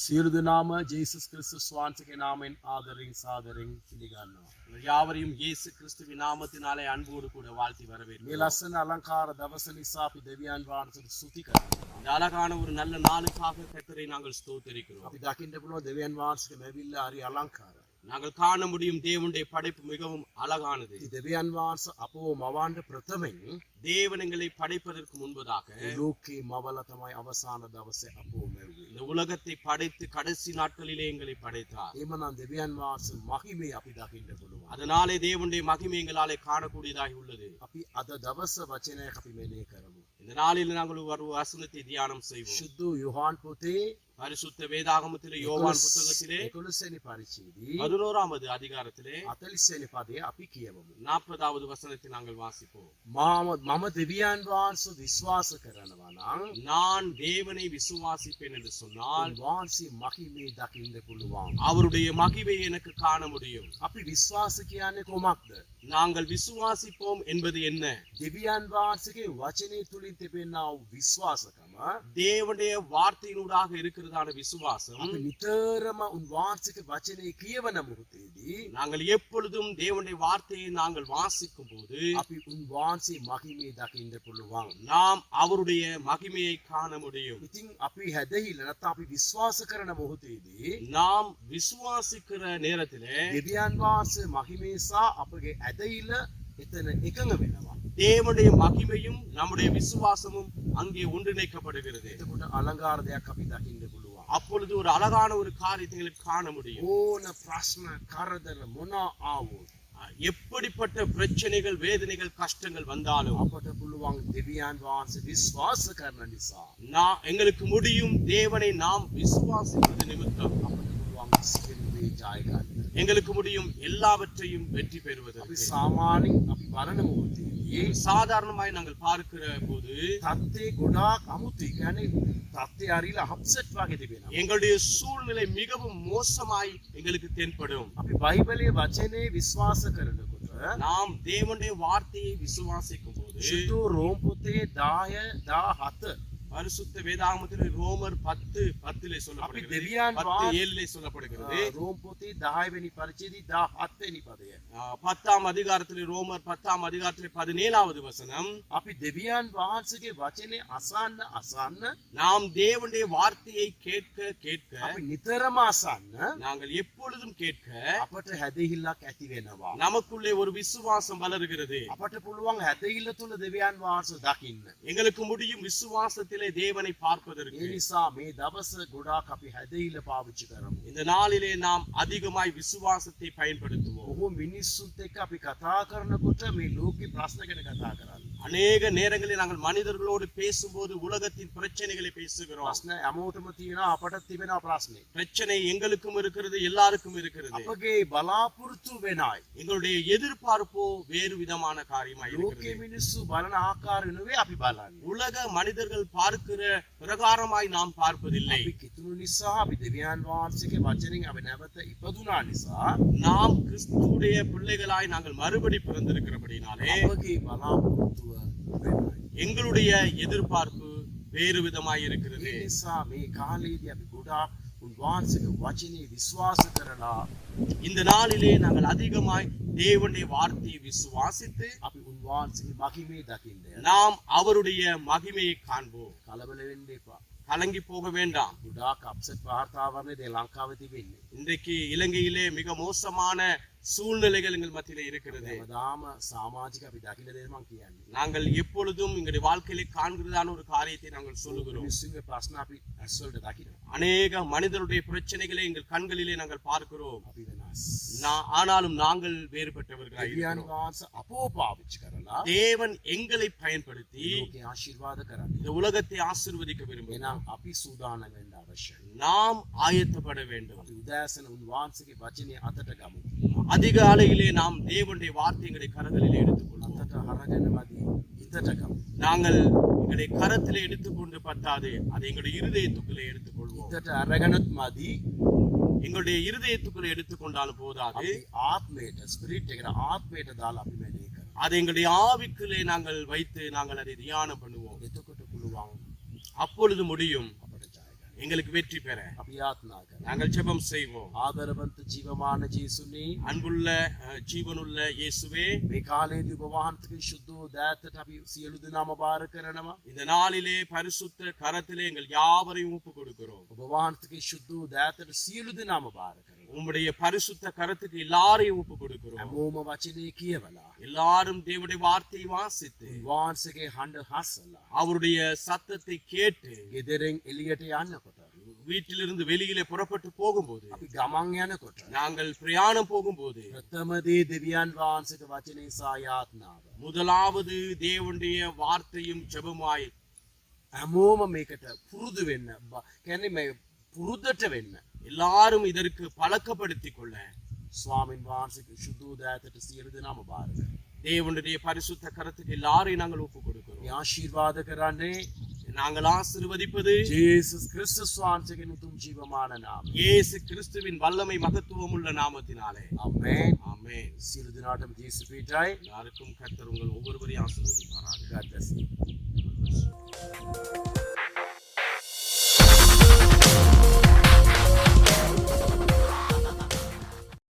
සියලු දෙනාම ජේසුස් ක්‍රිස්තුස් වහන්සේගේ නාමයෙන් ආදරෙන් සාදරෙන් පිළිගන්නවා. யாவரையும் இயேசு கிறிஸ்துவின் நாமத்தினாலே அன்போடு கூட வாழ்த்தி මේ வரவேற்கிறோம். ලස්සන අලංකාර දවස නිසා අපි දෙවියන් වහන්සේට ස්තුති කරනවා. இந்த அழகான ஒரு நல்ல நாளுக்காக கர்த்தரை நாங்கள் ஸ்தோத்திரிக்கிறோம். අපි දකින්න පුළුවන් දෙවියන් වහන්සේගේ මෙවිල්ල හරි අලංකාරයි. நாங்கள் காண முடியும் தேவனுடைய படைப்பு மிகவும் அழகானது. ඉතින් දෙවියන් වහන්සේ අපව මවන්න ප්‍රථමයෙන් தேவன் எங்களை படைப்பதற்கு முன்பதாக ලෝකේ මවල තමයි අවසාන දවසේ අපව මෙව්වේ. இந்த உலகத்தை படைத்து கடைசி நாட்களிலே எங்களை படைத்தார். එමනම් දෙවියන් වහන්සේ මහිමේ අපි දකින්න පුළුවන්. அதனாலே தேவனுடைய மகிமை எங்களாலே காணக்கூடியதாக உள்ளது. අපි අද දවස වචනයක් අපි මෙනෙහි කරමු. இந்த நாளில் நாங்கள் ஒரு வசனத்தை தியானம் செய்வோம். සුදු යොහාන් පොතේ பரிசுத்த வேதாகமத்திலே யோவான் புத்தகத்திலே 11 වෙනි පරිච්ඡේදයේ 11வது அதிகாரத்திலே 40 වෙනි පදයේ අපි කියවමු. 40வது வசனத்தை நாங்கள் வாசிப்போம். මම දෙවියන් වහන්සේ විශ්වාස කරනවා නම් நான் தேவனை விசுவாசிப்பேன் என்று சொன்னால் වහන්සේ මහිමේ දකින්න පුළුවන්. அவருடைய மகிமை எனக்கு காண முடியும். අපි විශ්වාස කියන්නේ කොමක්ද? நாங்கள் விசுவாசிப்போம் என்பது என்ன? දෙවියන් වහන්සේගේ වචනේ තුලින් තිබෙනා වූ විශ්වාසකම தேவனுடைய வார்த்தையினூடாக இருக்கிறதான விசுவாசம். අපි නිතරම උන්වහන්සේගේ වචනේ කියවන මොහොතේදී நாங்கள் எப்பொழுதும் தேவனுடைய வார்த்தையை நாங்கள் வாசிக்கும் போது අපි උන්වහන්සේ මහිමේ දකින්න පුළුවන්. நாம் அவருடைய மகிமையை காண முடியும். ඉතින් අපි හැදහිලා නැත්නම් අපි විශ්වාස කරන මොහොතේදී நாம் விசுவாசிக்கிற நேரத்திலே දෙවියන් වහන්සේ මහිමේ සහ අපගේ ඇදහිල්ල එතන එකඟ වෙනවා. தேவனுடைய மகிமையும் நம்முடைய விசுவாசமும் அங்கே ஒன்றிணைக்கப்படுகிறது. එතකොට අලංකාර දෙයක් අපි දකින්න පුළුවන්. அப்பொழுது ஒரு அழகான ஒரு காரியத்தை எங்களுக்கு காண முடியும். ඕන ප්‍රශ්න කරදර මොන ආවොත් எப்படிப்பட்ட பிரச்சனைகள், வேதனைகள், கஷ்டங்கள் வந்தாலும் අපට පුළුවන් දෙවියන් වහන්සේ විශ්වාස කරන නිසා எங்களுக்கு முடியும் தேவனை நாம் விசுவாசிப்பது நிமித்தம் අපට පුළුවන් සියලු දේ ජය ගන්න. எங்களுக்கு முடியும் எல்லாவற்றையும் வெற்றி අපි பெறுவதற்கு. සාමාන්‍යයෙන් අපි බලන මොහොතේදී சாதாரணமாய் நாங்கள் பார்க்கிற போது තත්ත්වේ ගොඩාක් අමුතුයි. කියන්නේ තත්ත්වේ හරිලා අප්සෙට් වගේ තිබෙනවා. எங்களுடைய சூழ்நிலை மிகவும் மோசமாய் எங்களுக்கு தென்படும். අපි බයිබලයේ වචනේ විශ්වාස කරනකොට நாம் தேவனுடைய வார்த்தையை விசுவாசிக்கும் போது සුදු රෝම පොතේ 10:17 பரிசுத்த வேதாகமத்தில் ரோமர் 10:10 சொல்லப்படுகிறது. දෙවියන් 10:7 சொல்லப்படுகிறது. රෝම පොතේ 10 වෙනි පරිච්ඡේදයේ 17 වෙනි පදය. 10ஆம் அதிகாரத்தில் ரோமர் 10ஆம் அதிகாரத்தில் 17வது வசனம். අපි දෙවියන් වහන්සේගේ වචනේ අසන්න நாம் தேவனுடைய வார்த்தையை கேட்க கேட்க අපි නිතරම අසන්න நாங்கள் எப்பொழுதும் கேட்க අපට හැදහිල්ලක් ඇති වෙනවා. நமக்குள்ளே ஒரு விசுவாசம் வளருகிறது. අපට පුළුවන් හැදහිල්ල තුල දෙවියන් වහන්සේ දකින්න. எங்களுக்கு முடியும் விசுவாசத்திலே தேவனை பார்ப்பதற்கு. ඒ නිසා මේ දවස ගොඩාක් අපි හැදහිල්ල පාවිච්චි කරමු. இந்த நாளிலே நாம் அதிகமாய் விசுவாசத்தை பயன்படுத்துவோம். බොහෝ මිනිස්සුත් එක්ක අපි කතා කරනකොට මේ ලෝකේ ප්‍රශ්න ගැන කතා කරන්නේ. அநேக நேரங்களில் நாங்கள் மனிதர்களோடு பேசும்போது உலகத்தின் பிரச்சனைகளை பேசுகிறோம். ප්‍රශ්න හැමෝටම තියෙනවා, අපටත් තිබෙනවා ප්‍රශ්නේ. பிரச்சனை எங்களுக்கும் இருக்கிறது, எல்லாருக்கும் இருக்கிறது. අපගේ බලාපොරොත්තු වෙනයි. எங்களுடைய எதிர்பார்ப்போ வேறு விதமான காரியமாய் ලෝකේ இருக்கிறது. මිනිස්සු බලන ආකාරය නෙවෙයි අපි බලන්නේ. உலக மனிதர்கள் பார்க்கிற பிரகாரமாய் நாம் பார்ப்பதில்லை. අපි කිතුණු නිසා අපි දෙවියන් වහන්සේගේ වචනෙන් අපි නැවත ඉපදුනා නිසා நாம் கிறிஸ்துவுடைய பிள்ளைகளாய் நாங்கள் மறுபடி பிறந்திருக்கிறபடினாலே අපගේ බලාපොරොත්තුව වෙනයි. எங்களுடைய எதிர்பார்ப்பு வேறு விதமாய் இருக்கிறது. ඒ නිසා මේ කාලේදී අපි ගොඩාක් උන්වහන්සේගේ වචනේ විශ්වාස කරලා இந்த நாளிலே நாங்கள் அதிகமாய் தேவனுடைய வார்த்தையை விசுவாசித்து අපි උන්වහන්සේගේ මහිමේ දකින්න යනවා. நாம் அவருடைய மகிமையை காண்போம். කලබල වෙන්න එපා. கலங்கி போக வேண்டாம். ගොඩාක් අප්සෙට් වාර්තාවන්නේ දැන් ලංකාවේ තිබෙන්නේ. இன்றைக்கு இலங்கையிலே மிக மோசமான சூழ்நிலைகள் எங்கள் மத்தியிலே இருக்கிறது. හැමදාම සමාජික අපි දකින්න දේ මම කියන්නේ. நாங்கள் எப்பொழுதும் எங்களுடைய வாழ்க்கையிலே காண்கிறதான ஒரு காரியத்தை நாங்கள் சொல்லுகிறோம். මිනිස්සුන්ගේ ප්‍රශ්න අපි ඇස්වලට දකිනවා. அநேக மனிதருடைய பிரச்சனைகளை எங்கள் கண்களிலே நாங்கள் பார்க்கிறோம். අපි වෙනස්. ஆனாலும் நாங்கள் வேறுபட்டவர்களாய் දෙවියන් இருக்கிறோம். වහන්සේ අපෝ පාවිච්චි කරලා தேவன் எங்களை பயன்படுத்தி ලෝකේ ආශිර්වාද කරන්නේ. இந்த உலகத்தை ஆசீர்வதிக்க விரும்புகிறார். එහෙනම් අපි සූදානම් වෙන්න අවශ්‍යයි. நாம் ஆயத்தப்பட வேண்டும். අපි උදෑසන උන්වහන්සේගේ වචනේ අතට ගමු. அதிகாலையிலே நாம் தேவனுடைய வார்த்தைகளை கரங்களிலே எடுத்துக்கொள்வோம். අතට අරගෙන මදි හිතට ගමු. நாங்கள் எங்களுடைய கரத்திலே எடுத்துக்கொண்டு பத்தாது, அதை எங்களுடைய இருதயத்துக்குள்ளே எடுத்துக்கொள்வோம். හිතට අරගෙනත් මදි எங்களுடைய இருதயத்துக்குள்ளே எடுத்துக்கொண்டாலும் போதாது, අපි ආත්මයට ස්පිරිට් එකට ආත්මයට දාලා අපි මෙහෙය කරමු. அதை எங்களுடைய ஆவிக்குள்ளே நாங்கள் வைத்து நாங்கள் அதை தியானம் பண்ணுவோம். එතකොට පුළුවන් அப்பொழுது முடியும் අපට ජය ගන්න. எங்களுக்கு வெற்றி பெற අපි යාත්නා කරමු. நாங்கள் ஜெபம் செய்வோம். ආදරවන්ත ජීවමාන ජේසුනි, அன்புள்ள ஜீவனுள்ள இயேசுவே, මේ කාලේදී ඔබ වහන්සේගේ ශුද්ධ වූ දෑතට අපි සියලු දෙනාම බාර කරනවා. இந்த நாளிலே பரிசுத்த கரத்திலே எங்கள் யாவரையும் ஒப்பு கொடுக்கிறோம். ඔබ වහන්සේගේ ශුද්ධ වූ දෑතට සියලු දෙනාම බාර කරනවා. உம்முடைய பரிசுத்த கரத்துக்கு எல்லாரையும் ஒப்பு கொடுக்கிறோம். හැමෝම වචනේ කියවලා, எல்லாரும் தேவனுடைய வார்த்தையை வாசித்து වහන්සේගේ හඬ හස්සලා, அவருடைய சத்தத்தை கேட்டு ගෙදරින් එළියට යන්නකොට, வீட்டிலிருந்து வெளியிலே புறப்பட்டு போகும்போது, අපි ගමන් යනකොට, நாங்கள் பிரயாணம் போகும்போது, ප්‍රථමදී දෙවියන් වහන්සේගේ වචනේ සහ යාත්නාව. முதலாவது தேவனுடைய வார்த்தையும் ஜெபமாய் හැමෝම මේකට පුරුදු වෙන්න. කියන්නේ මේ පුරුද්දට වෙන්න. எல்லாரும் இதற்கு பழக்கப்படுத்திக் கொள்ள ස්වාමින් වහන්සේගේ ශුද්ධ වූ දෑතට සියලු දෙනාම බාර කරනවා. தேவனுடைய பரிசுத்த கரத்துக்கு எல்லாரையும் நாங்கள் ஒப்பு கொடுக்கிறோம். මේ ආශිර්වාද කරන්නේ நாங்கள் ஆசீர்வதிப்பது ජේසුස් ක්‍රිස්තුස් වහන්සේගේ උතුම් ජීවමාන නාමය. இயேசு கிறிஸ்துவின் வல்லமை மகத்துவம் உள்ள நாமத்தினாலே. ආමේන්. ஆமென். සියලු දෙනාටම ජේසුස් පිටයි. யாருக்கும் கர்த்தர் உங்கள் ஒவ்வொருவரையும் ஆசீர்வதிப்பாராக. God bless you.